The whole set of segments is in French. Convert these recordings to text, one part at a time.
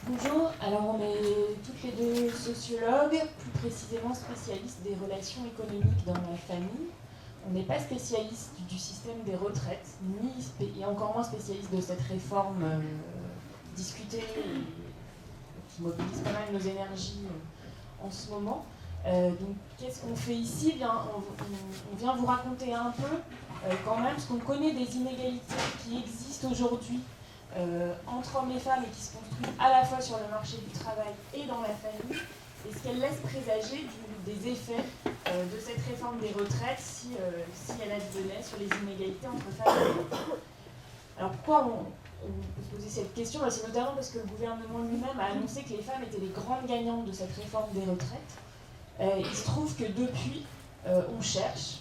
Bonjour, alors on est toutes les deux sociologues, plus précisément spécialistes des relations économiques dans la famille. On n'est pas spécialiste du système des retraites, et encore moins spécialiste de cette réforme discutée et qui mobilise pas mal nos énergies en ce moment. Donc qu'est-ce qu'on fait ici? On vient vous raconter un peu quand même ce qu'on connaît des inégalités qui existent aujourd'hui entre hommes et femmes et qui se construisent à la fois sur le marché du travail et dans la famille, et ce qu'elle laisse présager des effets de cette réforme des retraites si elle advenait sur les inégalités entre femmes et hommes. Alors pourquoi on peut se poser cette question? C'est notamment parce que le gouvernement lui-même a annoncé que les femmes étaient les grandes gagnantes de cette réforme des retraites. Il se trouve que depuis, on cherche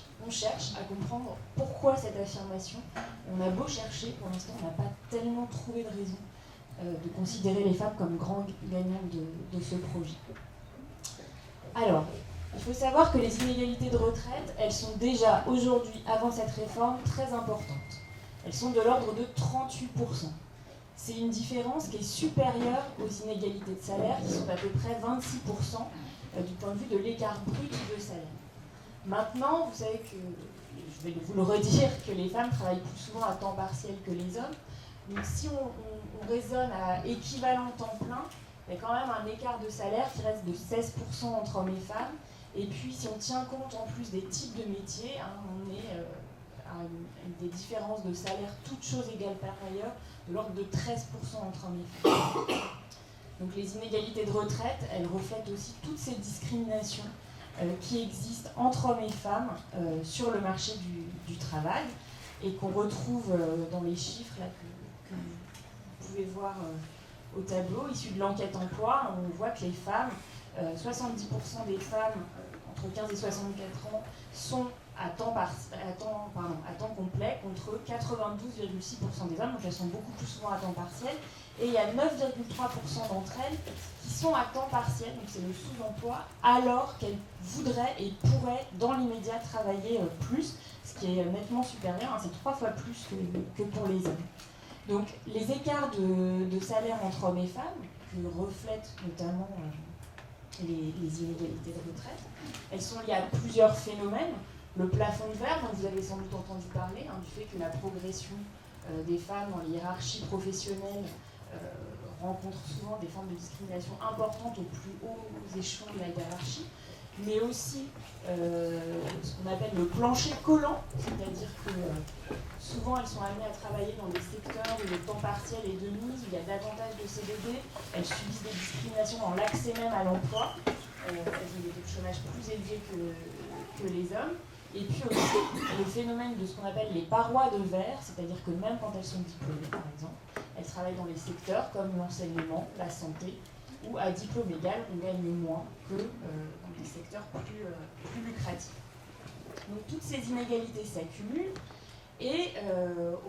à comprendre pourquoi cette affirmation. On a beau chercher, pour l'instant, on n'a pas tellement trouvé de raison de considérer les femmes comme grandes gagnantes de ce projet. Alors, il faut savoir que les inégalités de retraite, elles sont déjà aujourd'hui, avant cette réforme, très importantes. Elles sont de l'ordre de 38%. C'est une différence qui est supérieure aux inégalités de salaire, qui sont à peu près 26% du point de vue de l'écart brut de salaire. Maintenant, vous savez que, je vais vous le redire, que les femmes travaillent plus souvent à temps partiel que les hommes. Donc si on raisonne à équivalent temps plein, il y a quand même un écart de salaire qui reste de 16% entre hommes et femmes. Et puis si on tient compte en plus des types de métiers, on est à des différences de salaire, toutes choses égales par ailleurs, de l'ordre de 13% entre hommes et femmes. Donc les inégalités de retraite, elles reflètent aussi toutes ces discriminations qui existent entre hommes et femmes sur le marché du travail et qu'on retrouve dans les chiffres là, que vous pouvez voir au tableau, issus de l'enquête emploi. On voit que les femmes, 70% des femmes entre 15 et 64 ans sont à temps complet contre 92,6% des hommes, donc elles sont beaucoup plus souvent à temps partiel. Et il y a 9,3% d'entre elles qui sont à temps partiel, donc c'est le sous-emploi, alors qu'elles voudraient et pourraient dans l'immédiat travailler plus, ce qui est nettement supérieur, c'est 3 fois plus que pour les hommes. Donc les écarts de salaire entre hommes et femmes, que reflètent notamment les inégalités de retraite, elles sont liées à plusieurs phénomènes. Le plafond de verre, dont vous avez sans doute entendu parler, du fait que la progression des femmes dans les hiérarchies professionnelles rencontre souvent des formes de discrimination importantes aux plus hauts échelons de la hiérarchie, mais aussi ce qu'on appelle le plancher collant, c'est-à-dire que souvent elles sont amenées à travailler dans des secteurs où le temps partiel est de mise, où il y a davantage de CDD, elles subissent des discriminations dans l'accès même à l'emploi, elles ont des taux de chômage plus élevés que les hommes. Et puis aussi le phénomène de ce qu'on appelle les parois de verre, c'est-à-dire que même quand elles sont diplômées, par exemple, elles travaillent dans les secteurs comme l'enseignement, la santé, où à diplôme égal, on gagne moins que dans des secteurs plus lucratifs. Donc toutes ces inégalités s'accumulent et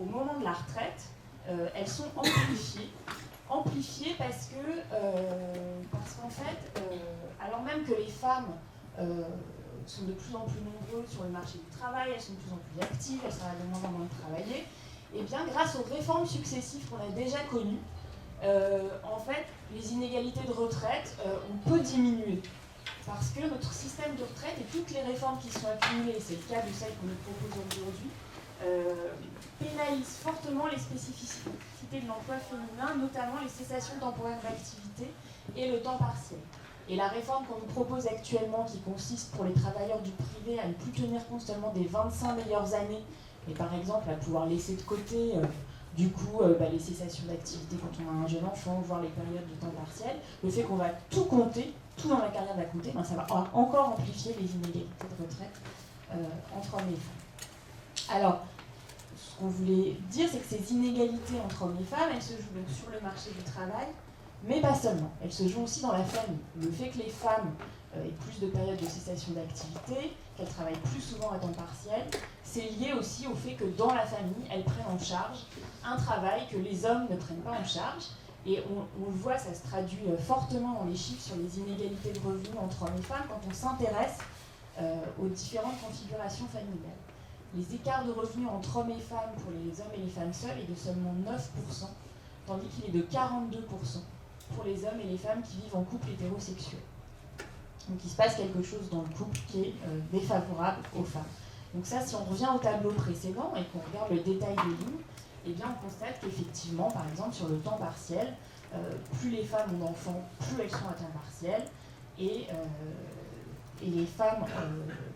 au moment de la retraite, elles sont amplifiées parce qu'en fait, alors même que les femmes sont de plus en plus nombreuses sur le marché du travail, elles sont de plus en plus actives, elles travaillent de moins en moins de travailler, et bien grâce aux réformes successives qu'on a déjà connues, en fait, les inégalités de retraite on peut diminuer. Parce que notre système de retraite et toutes les réformes qui sont accumulées, c'est le cas de celles que nous proposons aujourd'hui, pénalisent fortement les spécificités de l'emploi féminin, notamment les cessations temporaires d'activité et le temps partiel. Et la réforme qu'on nous propose actuellement, qui consiste pour les travailleurs du privé à ne plus tenir compte seulement des 25 meilleures années, mais par exemple à pouvoir laisser de côté les cessations d'activité quand on a un jeune enfant, voire les périodes de temps partiel, le fait qu'on va tout compter, tout dans la carrière va compter, ça va encore amplifier les inégalités de retraite entre hommes et femmes. Alors, ce qu'on voulait dire, c'est que ces inégalités entre hommes et femmes, elles se jouent donc sur le marché du travail, mais pas seulement. Elles se jouent aussi dans la famille. Le fait que les femmes aient plus de périodes de cessation d'activité, qu'elles travaillent plus souvent à temps partiel, c'est lié aussi au fait que dans la famille, elles prennent en charge un travail que les hommes ne prennent pas en charge. Et on le voit, ça se traduit fortement dans les chiffres sur les inégalités de revenus entre hommes et femmes quand on s'intéresse aux différentes configurations familiales. Les écarts de revenus entre hommes et femmes pour les hommes et les femmes seuls est de seulement 9%, tandis qu'il est de 42% pour les hommes et les femmes qui vivent en couple hétérosexuel. Donc il se passe quelque chose dans le couple qui est défavorable aux femmes. Donc ça, si on revient au tableau précédent et qu'on regarde le détail des lignes, eh bien on constate qu'effectivement, par exemple, sur le temps partiel, plus les femmes ont d'enfants, plus elles sont à temps partiel, et les femmes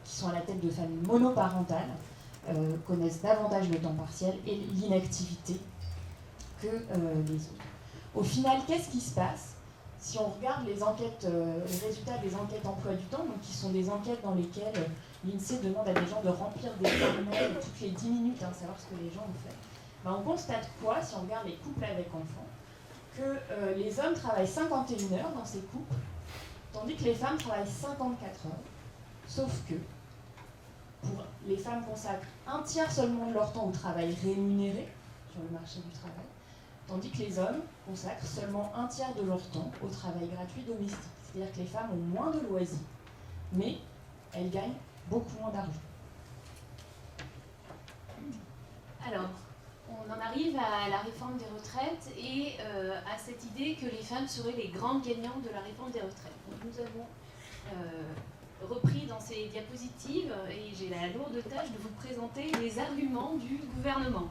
qui sont à la tête de familles monoparentales connaissent davantage le temps partiel et l'inactivité que les autres. Au final, qu'est-ce qui se passe si on regarde les enquêtes, les résultats des enquêtes emploi du temps, donc qui sont des enquêtes dans lesquelles l'INSEE demande à des gens de remplir des formulaires toutes les 10 minutes, savoir ce que les gens ont fait, on constate quoi, si on regarde les couples avec enfants, que les hommes travaillent 51 heures dans ces couples, tandis que les femmes travaillent 54 heures, sauf que les femmes consacrent un tiers seulement de leur temps au travail rémunéré sur le marché du travail, tandis que les hommes consacrent seulement un tiers de leur temps au travail gratuit domestique. C'est-à-dire que les femmes ont moins de loisirs, mais elles gagnent beaucoup moins d'argent. Alors, on en arrive à la réforme des retraites et à cette idée que les femmes seraient les grandes gagnantes de la réforme des retraites. Donc, nous avons repris dans ces diapositives, et j'ai la lourde tâche de vous présenter les arguments du gouvernement.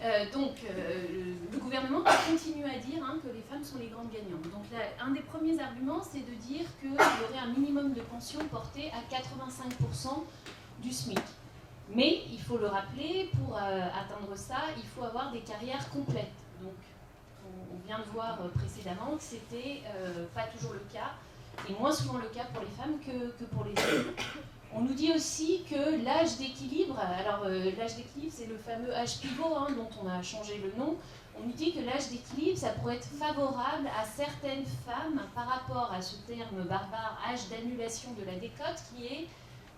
Le gouvernement continue à dire que les femmes sont les grandes gagnantes. Donc un des premiers arguments, c'est de dire qu'il y aurait un minimum de pension porté à 85% du SMIC. Mais, il faut le rappeler, pour atteindre ça, il faut avoir des carrières complètes. Donc, on vient de voir précédemment que c'était pas toujours le cas, et moins souvent le cas pour les femmes que pour les hommes. On nous dit aussi que l'âge d'équilibre, alors l'âge d'équilibre c'est le fameux âge pivot dont on a changé le nom, on nous dit que l'âge d'équilibre ça pourrait être favorable à certaines femmes par rapport à ce terme barbare, âge d'annulation de la décote, qui est,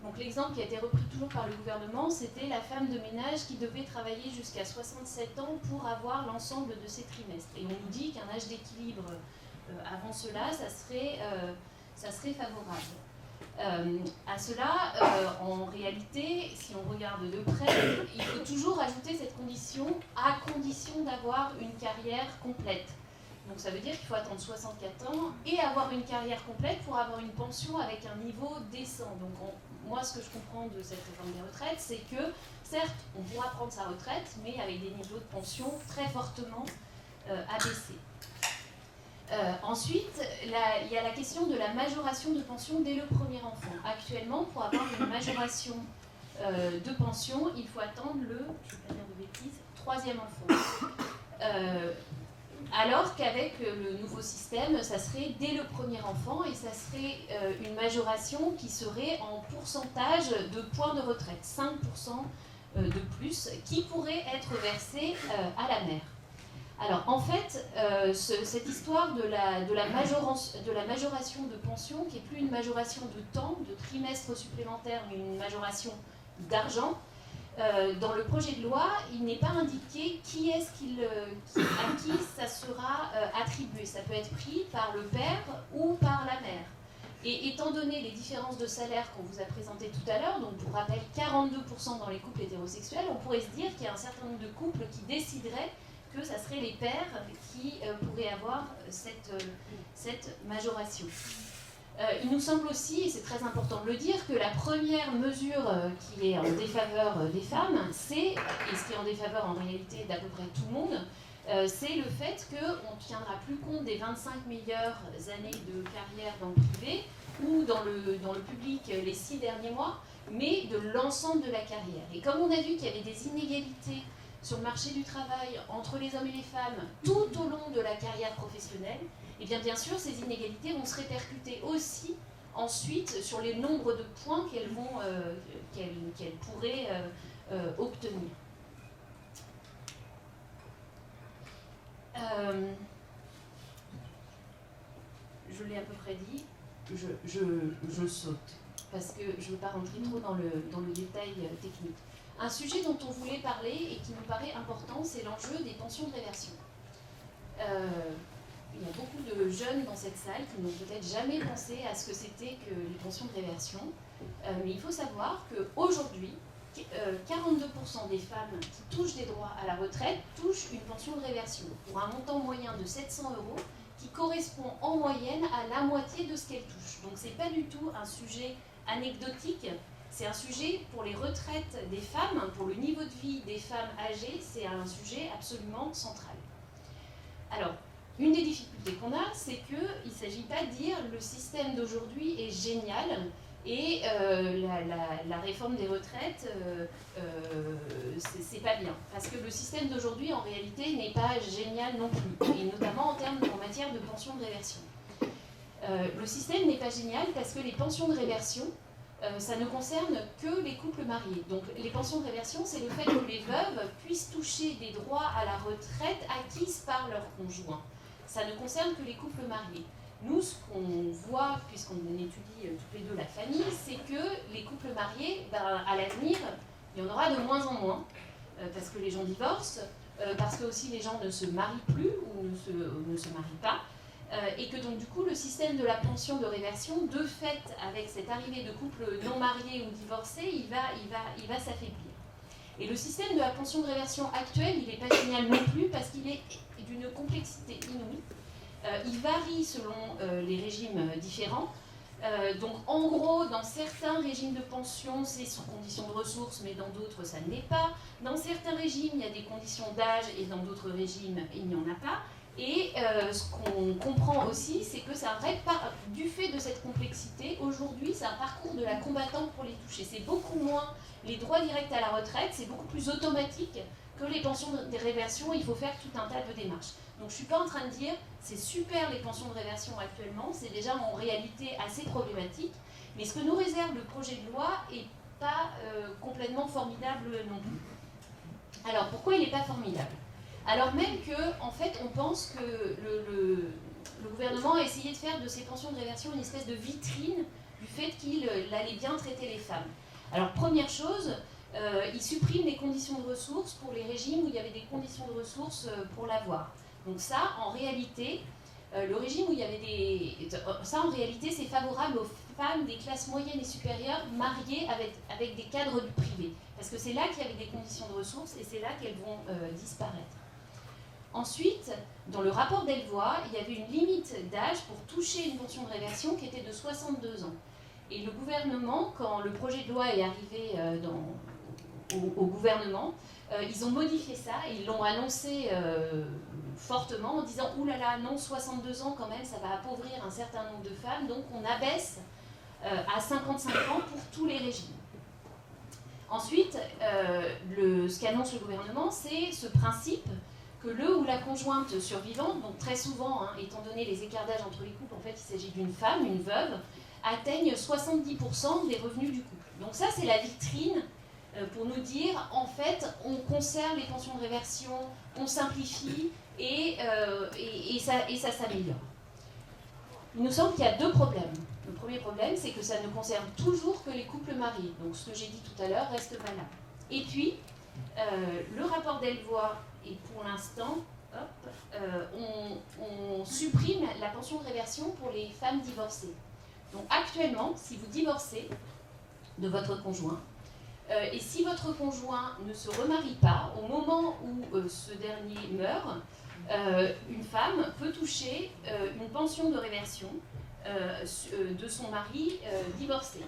donc l'exemple qui a été repris toujours par le gouvernement, c'était la femme de ménage qui devait travailler jusqu'à 67 ans pour avoir l'ensemble de ses trimestres. Et on nous dit qu'un âge d'équilibre avant cela, ça serait favorable. À cela, en réalité, si on regarde de près, il faut toujours ajouter cette condition, à condition d'avoir une carrière complète. Donc ça veut dire qu'il faut attendre 64 ans et avoir une carrière complète pour avoir une pension avec un niveau décent. Donc moi, ce que je comprends de cette réforme des retraites, c'est que, certes, on pourra prendre sa retraite, mais avec des niveaux de pension très fortement abaissés. Ensuite, il y a la question de la majoration de pension dès le premier enfant. Actuellement, pour avoir une majoration de pension, il faut attendre le, je ne vais pas dire de bêtises, 3e enfant. Alors qu'avec le nouveau système, ça serait dès le premier enfant et ça serait une majoration qui serait en pourcentage de points de retraite, 5% de plus, qui pourrait être versé à la mère. Alors en fait, cette histoire de la majoration de pension, qui n'est plus une majoration de temps, de trimestre supplémentaire, mais une majoration d'argent, dans le projet de loi, il n'est pas indiqué à qui ça sera attribué. Ça peut être pris par le père ou par la mère. Et étant donné les différences de salaire qu'on vous a présentées tout à l'heure, donc pour rappel 42% dans les couples hétérosexuels, on pourrait se dire qu'il y a un certain nombre de couples qui décideraient que ça serait les pères qui pourraient avoir cette majoration. Il nous semble aussi, et c'est très important de le dire, que la première mesure qui est en défaveur des femmes, et ce qui est en défaveur en réalité d'à peu près tout le monde, c'est le fait qu'on ne tiendra plus compte des 25 meilleures années de carrière dans le privé ou dans le public les 6 derniers mois, mais de l'ensemble de la carrière. Et comme on a vu qu'il y avait des inégalités sur le marché du travail entre les hommes et les femmes tout au long de la carrière professionnelle, et bien sûr ces inégalités vont se répercuter aussi ensuite sur les nombres de points qu'elles pourraient obtenir. Je l'ai à peu près dit, je saute parce que je ne veux pas rentrer trop dans le détail technique. Un sujet dont on voulait parler et qui nous paraît important, c'est l'enjeu des pensions de réversion. Il y a beaucoup de jeunes dans cette salle qui n'ont peut-être jamais pensé à ce que c'était que les pensions de réversion. Mais il faut savoir qu'aujourd'hui, 42% des femmes qui touchent des droits à la retraite touchent une pension de réversion pour un montant moyen de 700 € qui correspond en moyenne à la moitié de ce qu'elles touchent. Donc ce n'est pas du tout un sujet anecdotique, c'est un sujet pour les retraites des femmes, pour le niveau de vie des femmes âgées, c'est un sujet absolument central. Alors, une des difficultés qu'on a, c'est qu'il ne s'agit pas de dire le système d'aujourd'hui est génial et la réforme des retraites, c'est pas bien. Parce que le système d'aujourd'hui, en réalité, n'est pas génial non plus, et notamment en matière de pension de réversion. Le système n'est pas génial parce que les pensions de réversion, ça ne concerne que les couples mariés. Donc les pensions de réversion, c'est le fait que les veuves puissent toucher des droits à la retraite acquises par leur conjoint. Ça ne concerne que les couples mariés. Nous, ce qu'on voit, puisqu'on étudie toutes les deux la famille, c'est que les couples mariés, à l'avenir, il y en aura de moins en moins, parce que les gens divorcent, parce que aussi les gens ne se marient plus ou ne se marient pas, et que donc du coup le système de la pension de réversion, de fait, avec cette arrivée de couples non mariés ou divorcés, il va s'affaiblir. Et le système de la pension de réversion actuel, il n'est pas génial non plus, parce qu'il est d'une complexité inouïe. Il varie selon les régimes différents. Donc en gros, dans certains régimes de pension, c'est sous conditions de ressources, mais dans d'autres, ça ne l'est pas. Dans certains régimes, il y a des conditions d'âge, et dans d'autres régimes, il n'y en a pas. Et ce qu'on comprend aussi, c'est que du fait de cette complexité, aujourd'hui, c'est un parcours de la combattante pour les toucher. C'est beaucoup moins les droits directs à la retraite, c'est beaucoup plus automatique que les pensions de réversion, il faut faire tout un tas de démarches. Donc je ne suis pas en train de dire c'est super les pensions de réversion actuellement, c'est déjà en réalité assez problématique, mais ce que nous réserve le projet de loi n'est pas complètement formidable non plus. Alors pourquoi il n'est pas formidable ? Alors même que, en fait, on pense que le gouvernement a essayé de faire de ces pensions de réversion une espèce de vitrine du fait qu'il allait bien traiter les femmes. Alors première chose, il supprime les conditions de ressources pour les régimes où il y avait des conditions de ressources pour l'avoir. Donc ça, en réalité, le régime où il y avait ça, en réalité, c'est favorable aux femmes des classes moyennes et supérieures mariées avec des cadres du privé. Parce que c'est là qu'il y avait des conditions de ressources et c'est là qu'elles vont disparaître. Ensuite, dans le rapport Delvoye, il y avait une limite d'âge pour toucher une pension de réversion qui était de 62 ans. Et le gouvernement, quand le projet de loi est arrivé au gouvernement, ils ont modifié ça et ils l'ont annoncé fortement en disant « Ouh là là, non, 62 ans quand même, ça va appauvrir un certain nombre de femmes, donc on abaisse à 55 ans pour tous les régimes. » Ensuite, ce qu'annonce le gouvernement, c'est ce principe que le ou la conjointe survivante, donc très souvent, étant donné les écarts d'âge entre les couples, en fait il s'agit d'une femme, une veuve, atteigne 70% des revenus du couple. Donc ça c'est la vitrine pour nous dire, en fait, on conserve les pensions de réversion, on simplifie et ça s'améliore. Il nous semble qu'il y a deux problèmes. Le premier problème, c'est que ça ne concerne toujours que les couples mariés. Donc ce que j'ai dit tout à l'heure reste valable. Et puis, le rapport Delvoye, et pour l'instant, on supprime la pension de réversion pour les femmes divorcées. Donc actuellement, si vous divorcez de votre conjoint, et si votre conjoint ne se remarie pas, au moment où ce dernier meurt, une femme peut toucher une pension de réversion de son mari divorcé.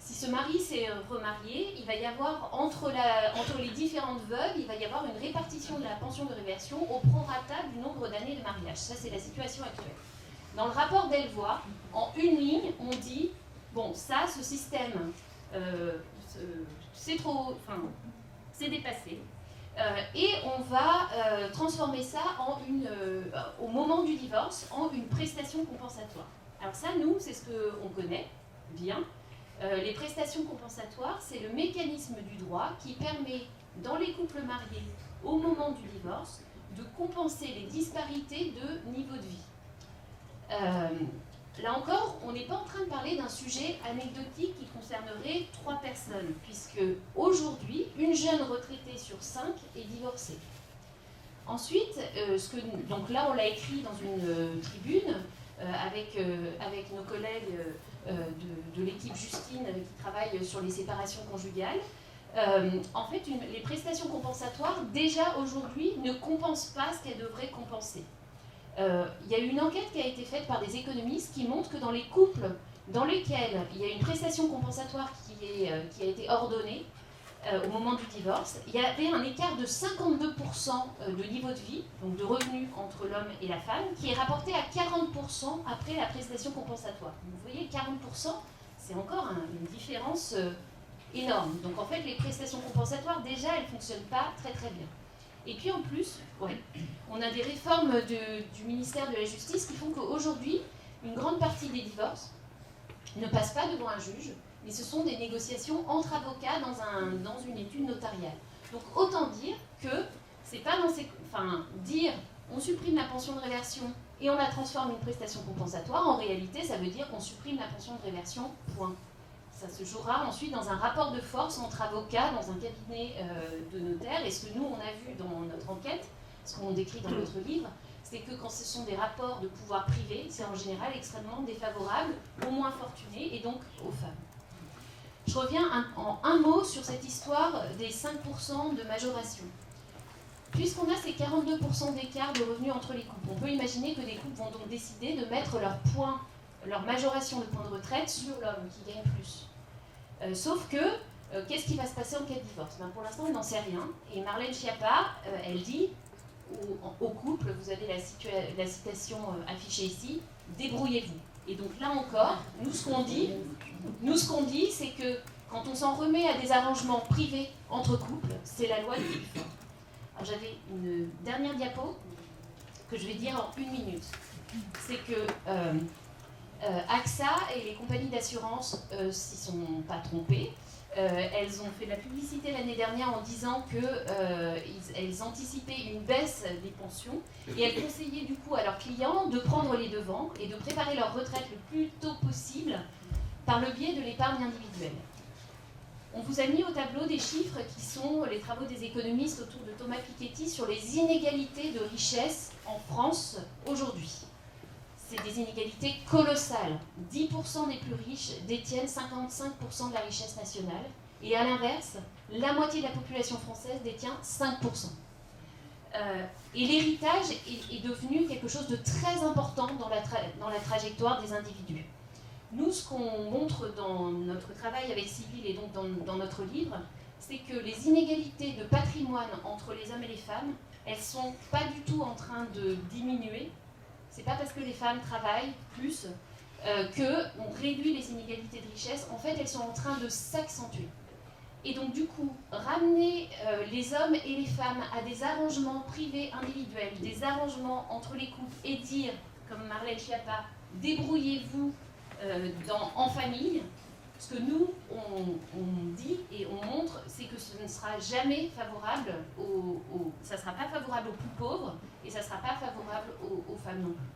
Si ce mari s'est remarié, il va y avoir, entre les différentes veuves, il va y avoir une répartition de la pension de réversion au prorata du nombre d'années de mariage. Ça, c'est la situation actuelle. Dans le rapport Delvoye, en une ligne, on dit, bon, ça, ce système, c'est trop, c'est dépassé. Et on va transformer ça au moment du divorce en une prestation compensatoire. Alors ça, nous, c'est ce qu'on connaît bien. Les prestations compensatoires, c'est le mécanisme du droit qui permet, dans les couples mariés, au moment du divorce, de compenser les disparités de niveau de vie. Là encore, on n'est pas en train de parler d'un sujet anecdotique qui concernerait 3 personnes, puisque aujourd'hui, une jeune retraitée sur 5 est divorcée. Ensuite, donc là on l'a écrit dans une tribune avec nos collègues de l'équipe Justine qui travaille sur les séparations conjugales. En fait, les prestations compensatoires, déjà aujourd'hui, ne compensent pas ce qu'elles devraient compenser. Il y a eu une enquête qui a été faite par des économistes qui montre que dans les couples dans lesquels il y a une prestation compensatoire qui a été ordonnée au moment du divorce, il y avait un écart de 52% de niveau de vie, donc de revenus entre l'homme et la femme, qui est rapporté à 40% après la prestation compensatoire. Vous voyez, 40%, c'est encore une différence énorme. Donc en fait, les prestations compensatoires, déjà, elles ne fonctionnent pas très très bien. Et puis en plus, on a des réformes du ministère de la Justice qui font qu'aujourd'hui, une grande partie des divorces ne passent pas devant un juge, mais ce sont des négociations entre avocats dans une étude notariale. Donc autant dire que c'est pas dire on supprime la pension de réversion et on la transforme en une prestation compensatoire, en réalité ça veut dire qu'on supprime la pension de réversion, point. Ça se jouera ensuite dans un rapport de force entre avocats dans un cabinet de notaire. Et ce que nous, on a vu dans notre enquête, ce qu'on décrit dans notre livre, c'est que quand ce sont des rapports de pouvoir privé, c'est en général extrêmement défavorable aux moins fortunés et donc aux femmes. Je reviens en un mot sur cette histoire des 5% de majoration. Puisqu'on a ces 42% d'écart de revenus entre les couples, on peut imaginer que des couples vont donc décider de mettre leur majoration de point de retraite sur l'homme qui gagne plus. Sauf que, qu'est-ce qui va se passer en cas de divorce ? Pour l'instant, on n'en sait rien. Et Marlène Schiappa, elle dit au couple, vous avez la citation affichée ici, débrouillez-vous. Et donc là encore, nous ce qu'on dit, c'est que quand on s'en remet à des arrangements privés entre couples, c'est la loi du plus fort. Alors j'avais une dernière diapo que je vais dire en 1 minute. C'est que AXA et les compagnies d'assurance s'y sont pas trompées. Elles ont fait de la publicité l'année dernière en disant qu'elles anticipaient une baisse des pensions et elles conseillaient du coup à leurs clients de prendre les devants et de préparer leur retraite le plus tôt possible par le biais de l'épargne individuelle. On vous a mis au tableau des chiffres qui sont les travaux des économistes autour de Thomas Piketty sur les inégalités de richesse en France aujourd'hui. C'est des inégalités colossales. 10% des plus riches détiennent 55% de la richesse nationale. Et à l'inverse, la moitié de la population française détient 5%. Et l'héritage est devenu quelque chose de très important dans la trajectoire des individus. Nous, ce qu'on montre dans notre travail avec Sybille et donc dans notre livre, c'est que les inégalités de patrimoine entre les hommes et les femmes, elles ne sont pas du tout en train de diminuer. C'est pas parce que les femmes travaillent plus qu'on réduit les inégalités de richesse. En fait, elles sont en train de s'accentuer. Et donc, du coup, ramener les hommes et les femmes à des arrangements privés individuels, des arrangements entre les couples, et dire, comme Marlène Schiappa, débrouillez-vous en famille, ce que nous, on dit et on montre, c'est que ce ne sera jamais favorable ça ne sera pas favorable aux plus pauvres et ça ne sera pas favorable aux femmes non plus.